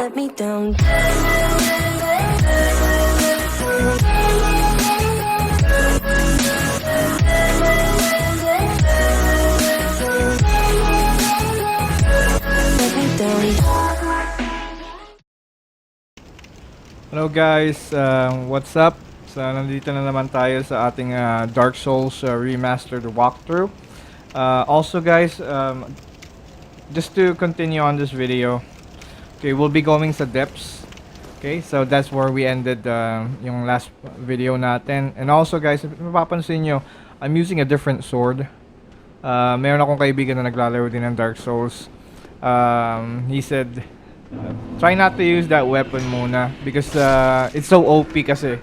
let me down. Let me down. Hello guys, what's up? So nandito na naman tayo sa ating Dark Souls Remastered walkthrough. Also guys, just to continue on this video, okay, we'll be going sa depths. Okay, so that's where we ended yung last video natin. And also guys, if mapapansin nyo, I'm using a different sword. Meron akong kaibigan na naglalaro din ng Dark Souls. He said, try not to use that weapon muna because it's so OP kasi.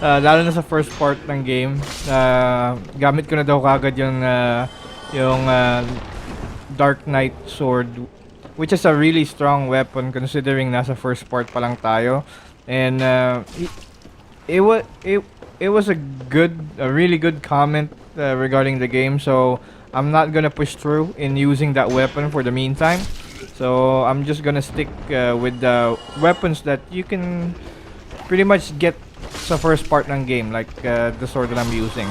Lalo na sa first part ng game. Gamit ko na daw kagad yung Dark Knight sword, which is a really strong weapon considering nasa first part pa lang tayo. And it was a really good comment regarding the game, so I'm not gonna push through in using that weapon for the meantime. So I'm just gonna stick with the weapons that you can pretty much get sa first part ng game, like the sword that I'm using.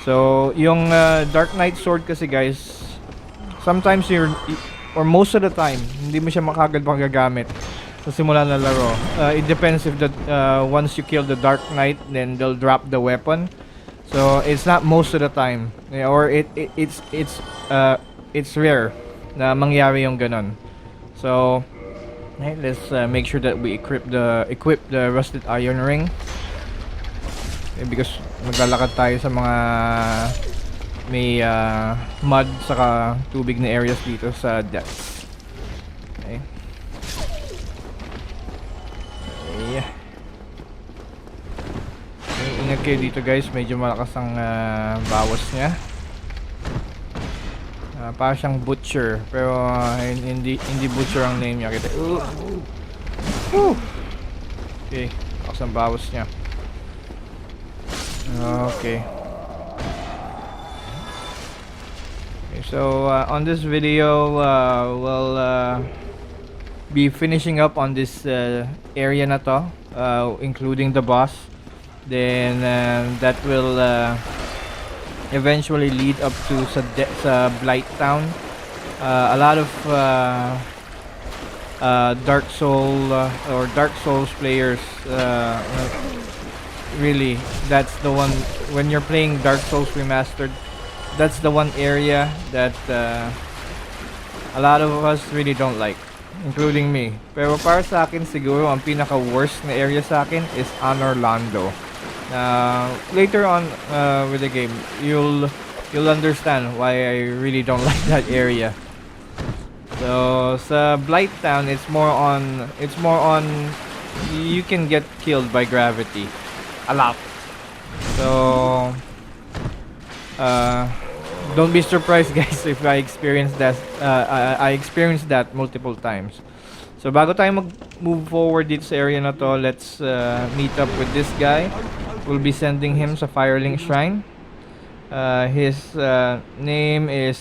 So yung Dark Knight sword kasi guys, sometimes or most of the time, hindi mo siya makagad magagamit sa simula na laro. It depends if once you kill the Dark Knight, then they'll drop the weapon. So it's not most of the time, or it's rare na mangyari yung ganon. So let's make sure that we equip the rusted iron ring, because maglalakad tayo sa mga may mud saka tubig na areas dito sa depths. Okay. Okay. Ingat kayo dito guys, medyo malakas ang bawas niya. Parang siyang butcher, pero hindi butcher ang name niya. Kita. Okay, malakas ang bawas niya. Okay. So on this video, we'll be finishing up on this area na to, including the boss. Then that will eventually lead up to sa Blight Town. A lot of Dark Souls players, really, that's the one. When you're playing Dark Souls Remastered, that's the one area that a lot of us really don't like, including me. Pero para sa akin siguro ang pinaka-worst na area sa akin is Orlando. Later on with the game, you'll understand why I really don't like that area. So sa Blight Town, it's more on you can get killed by gravity a lot. So don't be surprised guys if I experience that. I experienced that multiple times. So bago tayo mag-move forward dito sa area na to, let's meet up with this guy. We'll be sending him sa Firelink Shrine. His name is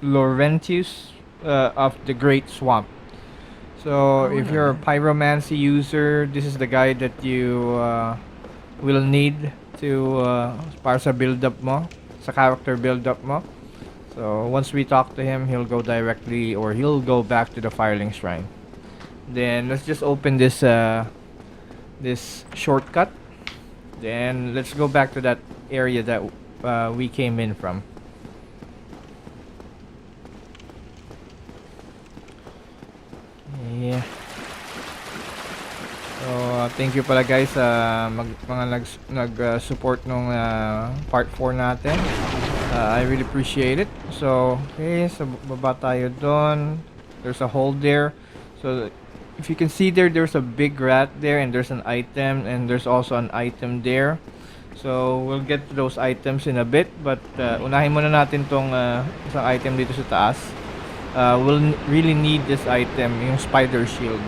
Laurentius of the Great Swamp. So if you're a pyromancy user, this is the guy that you will need to para sa build up mo, sa character build up mo. So once we talk to him, he'll go back to the Firelink Shrine. Then let's just open this this shortcut. Then let's go back to that area that we came in from. Yeah. So thank you pala guys sa mga nag-support nung part 4 natin. I really appreciate it. So okay, so baba tayo doon. There's a hole there. So if you can see there's a big rat there, and there's an item, and there's also an item there. So we'll get to those items in a bit, but unahin muna natin tong isang item dito sa taas. We'll really need this item, yung spider shield.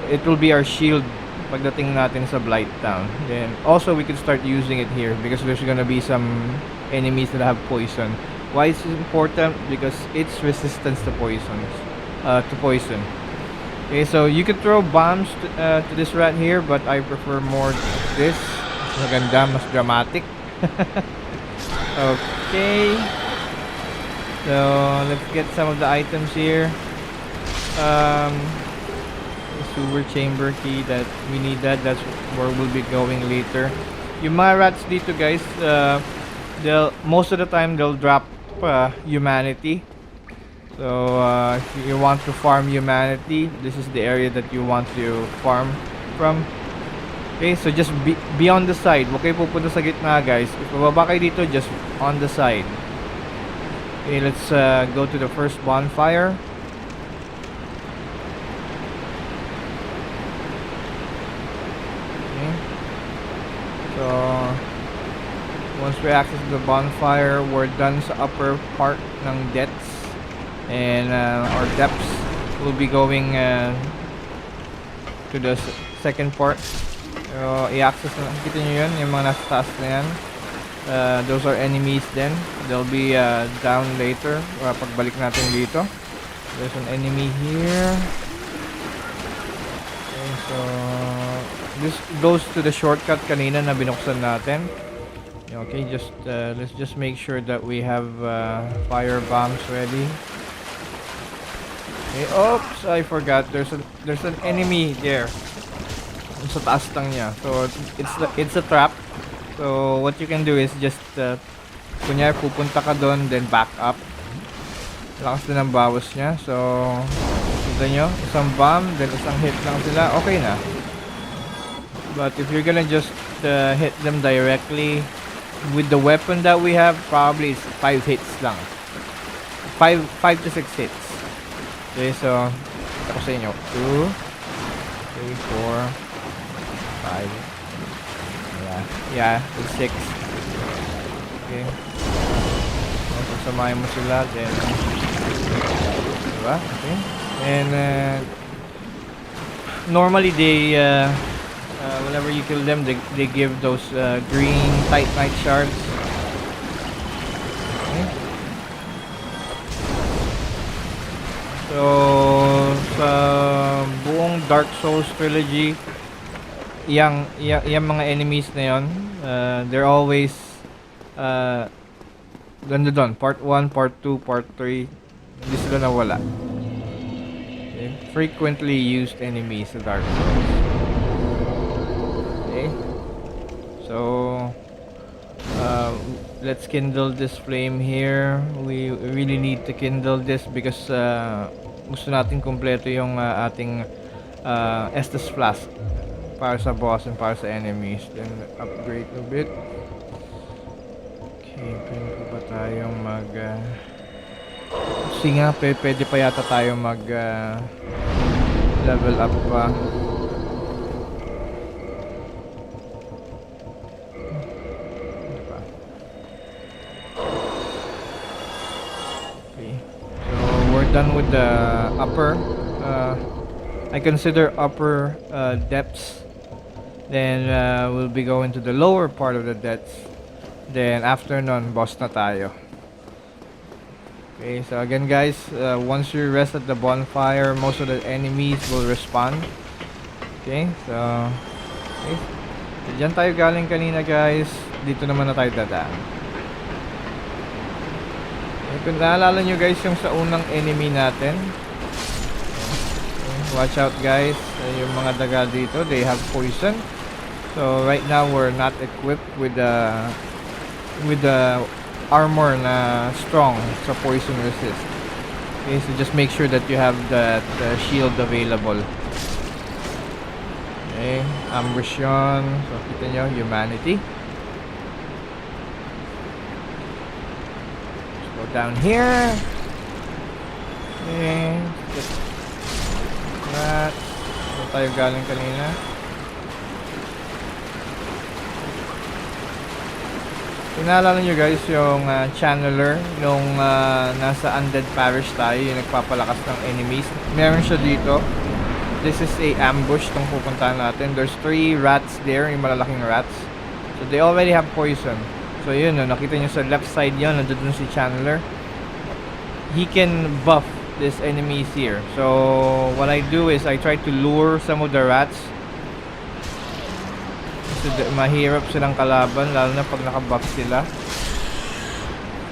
It will be our shield pagdating natin sa Blight Town. Then also we could start using it here because there's gonna be some enemies that have poison Why is it important? Because it's resistance to poisons. To poison. Okay, so you could throw bombs to this rat here, but I prefer more this. Mas maganda, mas dramatic. Okay. So let's get some of the items here. The sewer chamber key that we need that's where we'll be going later. Yung mga rats dito guys, they'll most of the time they'll drop humanity. So if you want to farm humanity, this is the area that you want to farm from. Okay, so just be on the side. Huwag kayo pupunta sa gitna guys. If bababa kayo dito, just on the side. Okay, let's go to the first bonfire. Okay. So once we access the bonfire, we're done sa upper part ng depths. And our depths will be going to the second part. I-access na, kita nyo yun, yung mga nasa taas na yan. Those are enemies then. They'll be down later pagbalik natin dito. There's an enemy here. Okay, so this goes to the shortcut kanina na binuksan natin. Okay, just let's just make sure that we have fire bombs ready. Okay, oops, I forgot. There's an enemy there. Sa taas lang niya. So it's a trap. So what you can do is just kunyari pupunta ka doon, then back up. Lakas din ang bawas niya. So kita nyo, isang bomb, then isang hit lang sila. Okay na. But if you're gonna just hit them directly with the weapon that we have, probably it's 5 hits lang. 5 to 6 hits. Okay, so ako sa inyo 2 3 4 5. Yeah, it's 6. Okay, so samahin mo sila, then diba? Okay, and normally they whenever you kill them, they give those green titanite shards. So, sa buong Dark Souls trilogy, yung mga enemies na yun, they're always ganda doon. Part 1, Part 2, Part 3, hindi sila nawala. Okay. Frequently used enemies sa Dark Souls. Okay. So, let's kindle this flame here. We really need to kindle this because gusto natin kumpleto yung ating Estus Flask para sa boss and para sa enemies. Then upgrade a bit. Okay, pwede pa ba tayong mag kasi nga pwede pa yata tayo mag level up pa. Done with the upper I consider upper depths, then we'll be going to the lower part of the depths, then after nun boss na tayo. Okay, so again guys, once you rest at the bonfire, most of the enemies will respawn. Okay, so okay. So, dyan tayo galing kanina guys, dito naman na tayo dadaan. Kung naalala nyo guys yung sa unang enemy natin, watch out guys, yung mga daga dito, they have poison. So right now we're not equipped with the armor na strong sa poison resist. Okay, so just make sure that you have the shield available. Okay, ambush yun. So kita nyo, humanity. Down here. Okay. That. Saan tayo galing kanina? Inaalala nyo guys yung channeler nung nasa Undead Parish tayo, yung nagpapalakas ng enemies. Meron siya dito. This is a ambush tong pupuntahan natin. There's 3 rats there, yung malalaking rats. So they already have poison. So yun, no, nakita nyo sa left side yun, nandun si Chandler. He can buff this enemies here. So what I do is I try to lure some of the rats. So mahirap silang kalaban, lalo na pag nakabuff sila.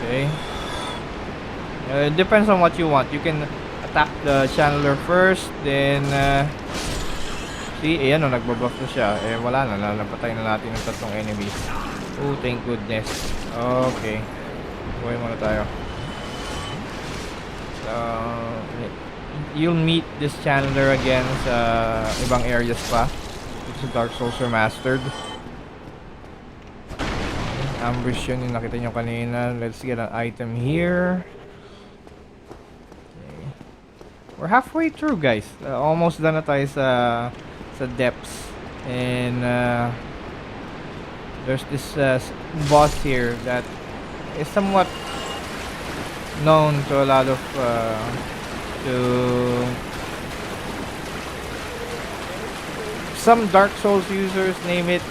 Okay. It depends on what you want. You can attack the Chandler first, then see, ayan o, nagbabuff na siya. Eh wala na, napatay na natin ng tatlong enemies. Oh, thank goodness. Okay, buhay muna tayo. You'll meet this Chandler again sa ibang areas pa. It's a Dark Souls Remastered. Ambush yun yung nakita nyo kanina. Let's get an item here. Okay. We're halfway through, guys. Almost done na tayo sa depths. And there's this boss here that is somewhat known to a lot of to some Dark Souls users name it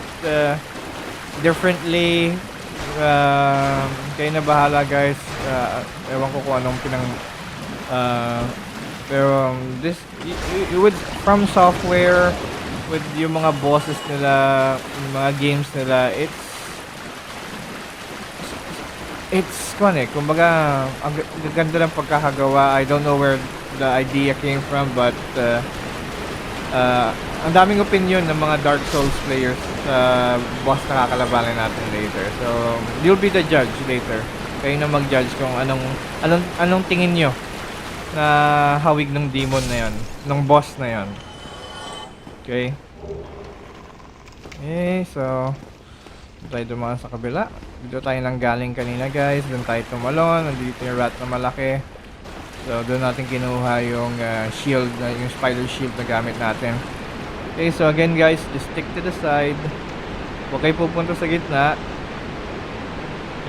differently. Kayo na bahala, guys. Ewan ko kung anong pero this with FROMSOFTWARE, with yung mga bosses nila, yung mga games nila, it's kumbaga ang ganda ng pagkakagawa. I don't know where the idea came from, but ang daming opinion ng mga Dark Souls players sa boss na kakalabanin natin later. So you'll be the judge later. Kayo na mag-judge kung anong tingin nyo na hawig ng demon na yon, ng boss na yon. Okay. Okay, so tayo dumaan sa kabila. Dito tayo nang galing kanina, guys. Doon tayo tumalon. Nandito yung rat na malaki. So doon natin kinuha yung shield, yung spider shield na gamit natin. Okay, so again, guys, just stick to the side. Huwag kayo pupunta sa gitna.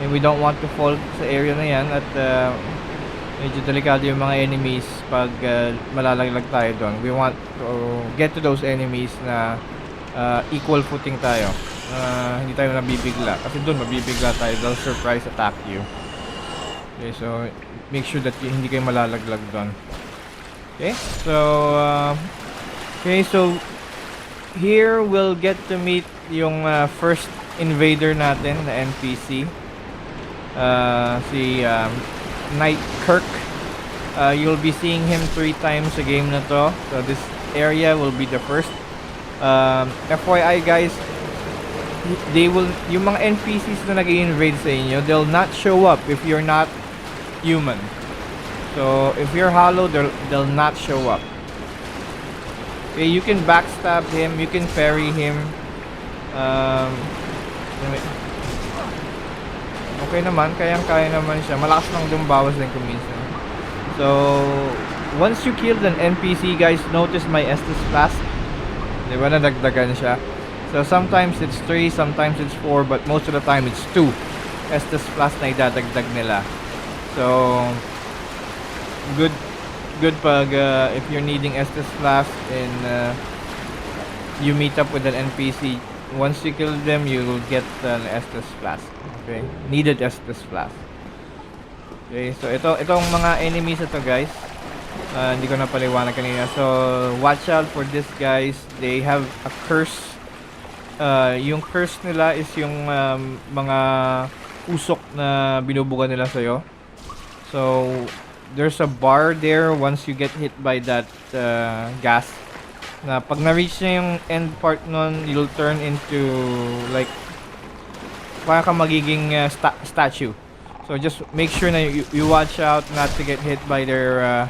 And we don't want to fall sa area na yan. At medyo delikado yung mga enemies pag malalaglag tayo doon. We want to get to those enemies na equal footing tayo. Hindi tayo nabibigla. Kasi doon mabibigla tayo. They'll surprise attack you. Okay, so make sure that hindi kayo malalaglag doon. Okay, so here we'll get to meet yung first invader natin na NPC. Si Knight Kirk. You'll be seeing him 3 times sa game na to. So this area will be the first. FYI, guys, yung mga NPCs na nag-i-invade sa inyo, they'll not show up if you're not human. So if you're hollow, they'll not show up. Okay, you can backstab him, you can parry him. Okay naman, kaya naman siya. Malakas lang dumbawas din kuminsan. So once you kill an NPC, guys, notice my Estus flask. Diba, nadagdagan siya. So sometimes it's 3, sometimes it's 4, but most of the time it's 2 Estus flask na idadagdag nila. So good pag if you're needing Estus flask and you meet up with an NPC. Once you kill them, you will get an Estus flask. Okay, needed Estus flask. Okay, so itong mga enemies ito, guys, hindi ko na paliwanag kanina. So watch out for this, guys. They have a curse. Yung curse nila is yung mga usok na binubuga nila sa'yo. So there's a bar there once you get hit by that gas, na pag na-reach na yung end part nun, you'll turn into like para ka magiging statue. So just make sure na you watch out not to get hit by their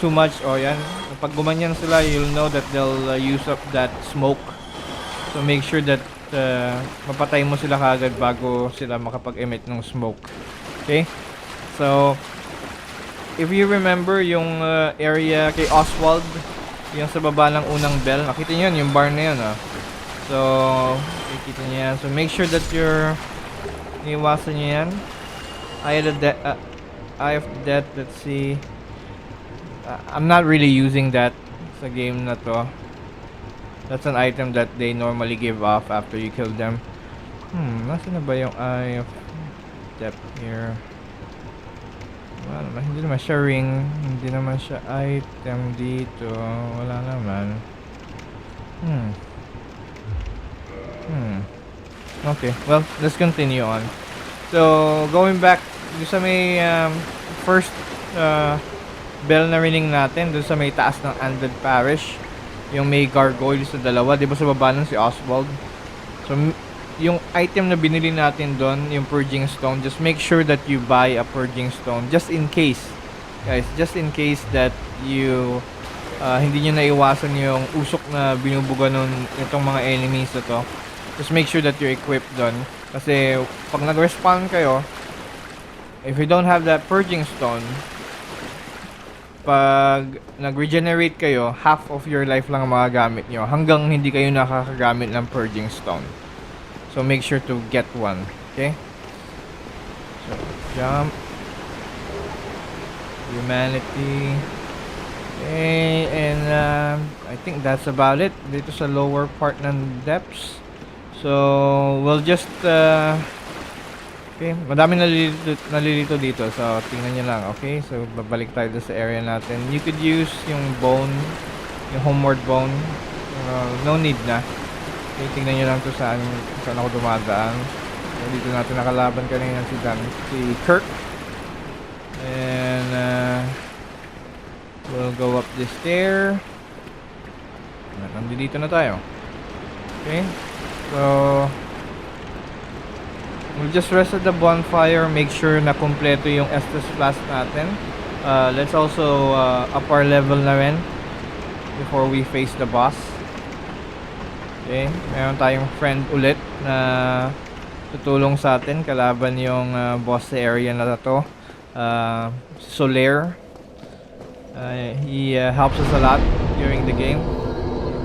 too much. O yan, pag gumanyan sila, you'll know that they'll use up that smoke. So make sure that mapatay mo sila kagad bago sila makapag-emit ng smoke. Okay, so if you remember yung area kay Oswald, yung sa baba ng unang bell, nakita nyo yun, yung bar na yun, so nakikita nyo yan. So make sure that you're iwasan nyo yan. Eye of Death, let's see. I'm not really using that sa game na to. That's an item that they normally give off after you kill them. Nasaan na ba yung eye of depth here? Wala naman, hindi naman siya ring, hindi naman siya item dito. Wala naman. Okay, well, let's continue on. So, going back doon sa may first bell na rining natin, doon sa may taas ng Undead Parish, yung may gargoyles na dalawa, di ba sa baba nun si Oswald? So, yung item na binili natin doon, yung purging stone, just make sure that you buy a purging stone just in case, guys, just in case that you hindi nyo naiwasan yung usok na binubuga nun itong mga enemies na to. Just make sure that you're equipped doon. Kasi pag nag-respawn kayo, if you don't have that purging stone, pag nag-regenerate kayo, half of your life lang ang magagamit nyo hanggang hindi kayo nakakagamit ng purging stone. So make sure to get one. Okay? So jump. Humanity. Okay, and I think that's about it dito sa lower part ng depths. So we'll just okay, madami nalilito dito, so tingnan nyo lang. Okay, so babalik tayo sa area natin. You could use yung bone, yung homeward bone. No need na. Okay, tingnan nyo lang to saan ako dumadaan. So, dito natin nakalaban kanina si Kirk. And we'll go up this stair. Nandito na tayo. Okay, so we'll just rest at the bonfire. Make sure na kompleto yung Estus Flask natin. Let's also up our level na rin before we face the boss. Okay, meron tayong friend ulit na tutulong sa atin kalaban yung boss sa area na to. Solaire. He helps us a lot during the game.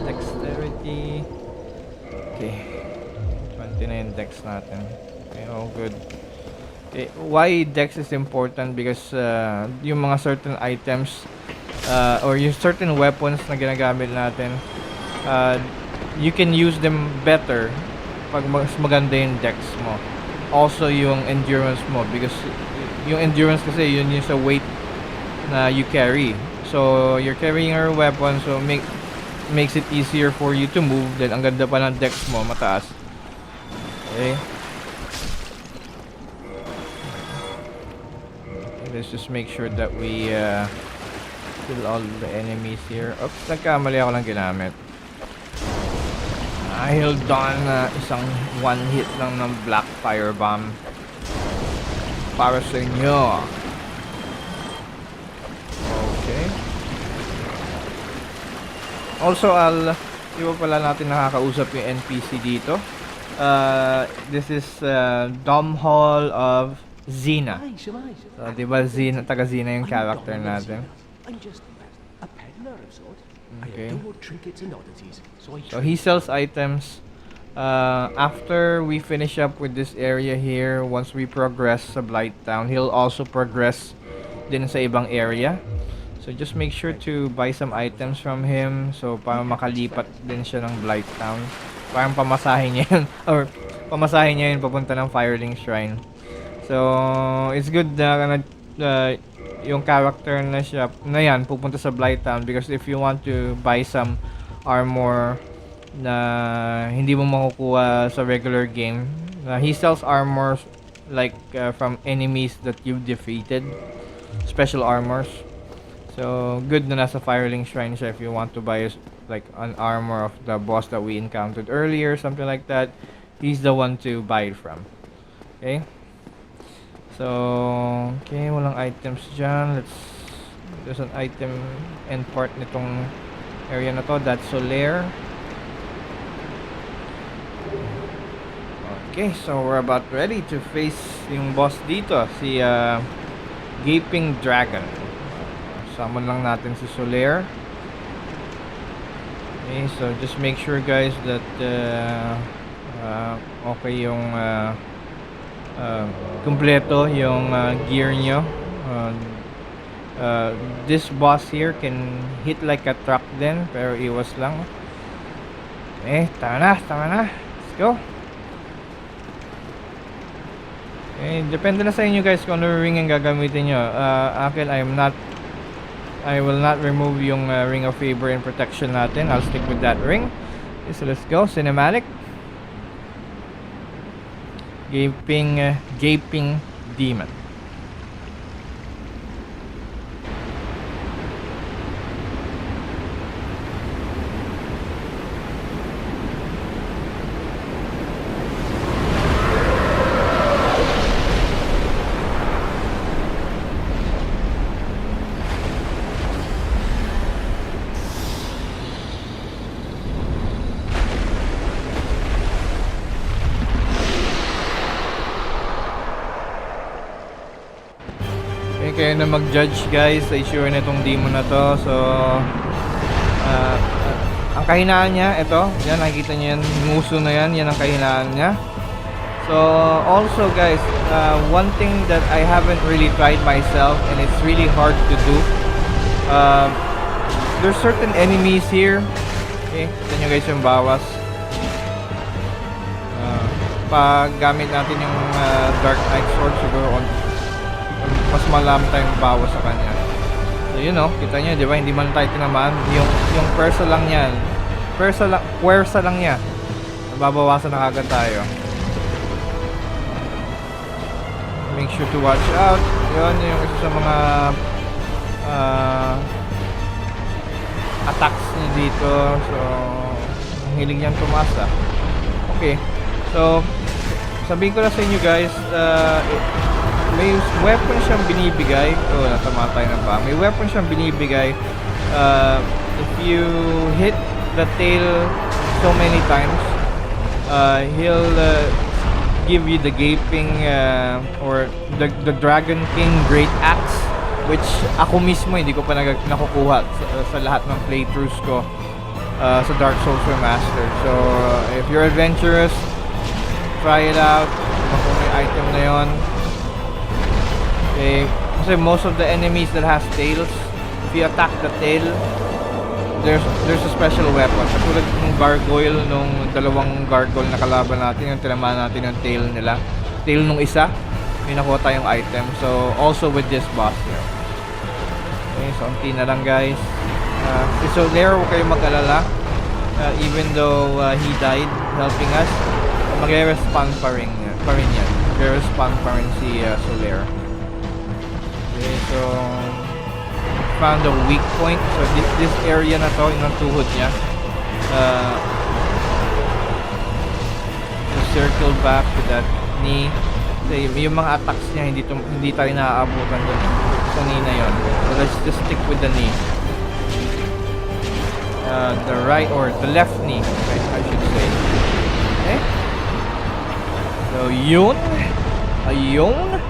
Dexterity. Okay, 29 dex natin. Okay, all good. Okay, why dex is important? Because yung mga certain items or yung certain weapons na ginagamit natin, you can use them better pag mas maganda yung dex mo. Also yung endurance mo, because yung endurance kasi yun yung sa weight na you carry. So you're carrying your weapon, so makes it easier for you to move. Then ang ganda pa ng dex mo, mataas. Okay, let's just make sure that we kill all the enemies here. Oops, nagkamali ako lang ginamit. I held on isang one hit lang ng black fire bomb para sa inyo. Okay. Also, di ba pala natin nakakausap yung NPC dito? This is Dom Hall of Xena. So, di ba Xena, taga Xena yung character natin? Okay. So he sells items. After we finish up with this area here, once we progress sa Blight Town, he'll also progress din sa ibang area. So just make sure to buy some items from him, so para makalipat din siya ng Blight Town. Parang pamasahin niya yun, or pamasahin niya yun papunta ng Firelink Shrine. So it's good na yung character na siya na yan pupunta sa Blight Town, because if you want to buy some armor na hindi mo makukuha sa regular game, he sells armors like from enemies that you've defeated, special armors. So good na nasa Firelink Shrine siya if you want to buy like an armor of the boss that we encountered earlier, something like that. He's the one to buy it from. Okay, so okay, walang items dyan. There's an item and part nitong area na to, that's Solaire. Okay, so we're about ready to face yung boss dito, si Gaping Dragon. Summon lang natin si Solaire. Okay, so just make sure guys that okay yung kumpleto yung gear nyo. This boss here can hit like a truck din, pero iwas lang. Eh, tama na, let's go. Okay, depende na sa inyo guys kung ano ring ang gagamitin nyo. Akin, I will not remove yung ring of favor and protection natin. I'll stick with that ring. Okay, so let's go. Cinematic. Gaping demon. Kayo na mag-judge guys sa issue nitong demon na to. So ang kahinaan niya, ito, yan, nakikita niyo yan, nguso na yan, yan ang kahinaan niya. So also guys, one thing that I haven't really tried myself and it's really hard to do, there's certain enemies here. Okay, ito nyo guys yung bawas. Pag gamit natin yung Dark Knight Sword, siguro mas malam tayong bawas sa kanya. So yun know, kita nyo, di ba? Hindi man tayo tinamaan. Yung persa lang yan. Puwersa lang niya. Nababawasan na kagad tayo. Make sure to watch out. Yun, yung isa sa mga attacks niya dito. So, ang hilig niyang tumasa. Okay. So, sabihin ko na sa inyo guys, may weapon siyang binibigay. Oh, natamatay na ba? May weapon siyang binibigay. If you hit the tail so many times, he'll give you the gaping or the Dragon King Great Axe, which ako mismo hindi ko pa nakukuha sa lahat ng playthroughs ko sa Dark Souls Remastered. So, if you're adventurous, try it out. Kung may item na yon. Okay, kasi most of the enemies that has tails, if you attack the tail, there's a special weapon. Katulad ng gargoyle, nung dalawang gargoyle na kalaban natin, yung tinamaan natin yung tail nila. Tail nung isa, may nakuha tayong item. So, also with this boss here. Okay, so unti na lang guys. So there, huwag kayong mag-alala. Even though he died helping us, mag-respawn pa rin yan. Mag-respawn pa rin si Solaire. Okay, so found a weak point. So this area na to, yung tuhod niya. So circle back to that knee. So, yung mga attacks niya hindi tayo naaabutan doon sa knee na yon. So let's just stick with the knee. The right or the left knee, right, I should say. Okay. So yun. Ayun.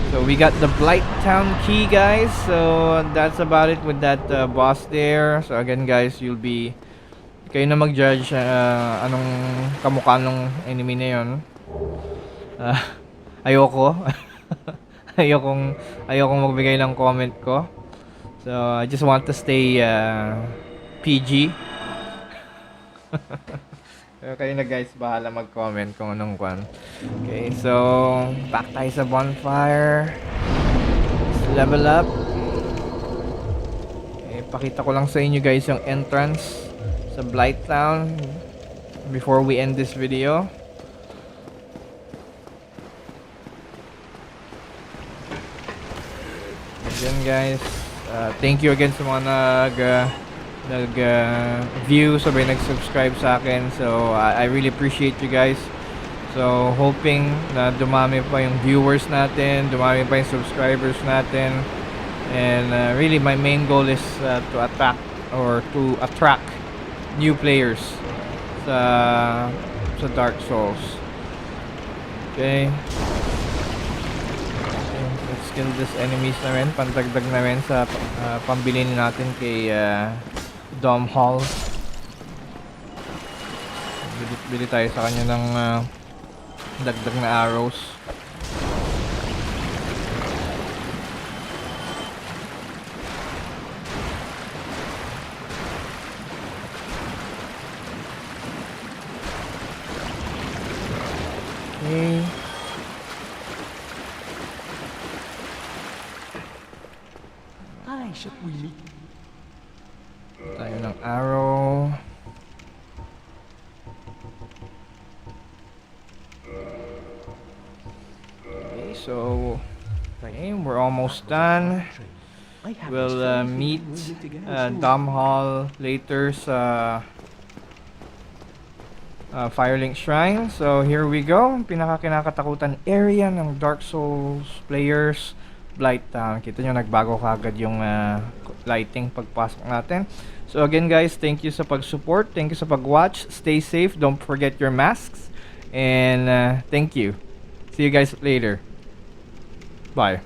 So we got the Blight Town key guys. So that's about it with that boss there. So again guys, kayo na mag-judge anong kamukha nung enemy na yun. Ayokong magbigay ng comment ko. So I just want to stay PG. Kayo na guys, bahala mag-comment kung anong kwan. Okay, so back tayo sa bonfire. Let's level up. Okay, pakita ko lang sa inyo guys yung entrance sa Blight Town before we end this video. Again guys, thank you again sa mga nag-view, sabay nag-subscribe sa akin. So I really appreciate you guys. So hoping na dumami pa yung viewers natin, dumami pa yung subscribers natin. And really my main goal is to attract new players sa Dark Souls. Okay. Let's kill this enemies na rin, pandagdag na rin sa pambili natin kay Dom Hall. Bili tayo sa kanya ng dagdag na arrows. Okay. Tayo ng arrow. Okay, so okay, we're almost done. We'll meet Dom Hall later sa Firelink Shrine. So here we go. Pinakakinakatakutan area ng Dark Souls players, Blight Town. Kita nyo nagbago kagad yung lighting pagpasok natin. So again guys, thank you sa pag-support, thank you sa pag-watch. Stay safe, don't forget your masks, and thank you. See you guys later. Bye.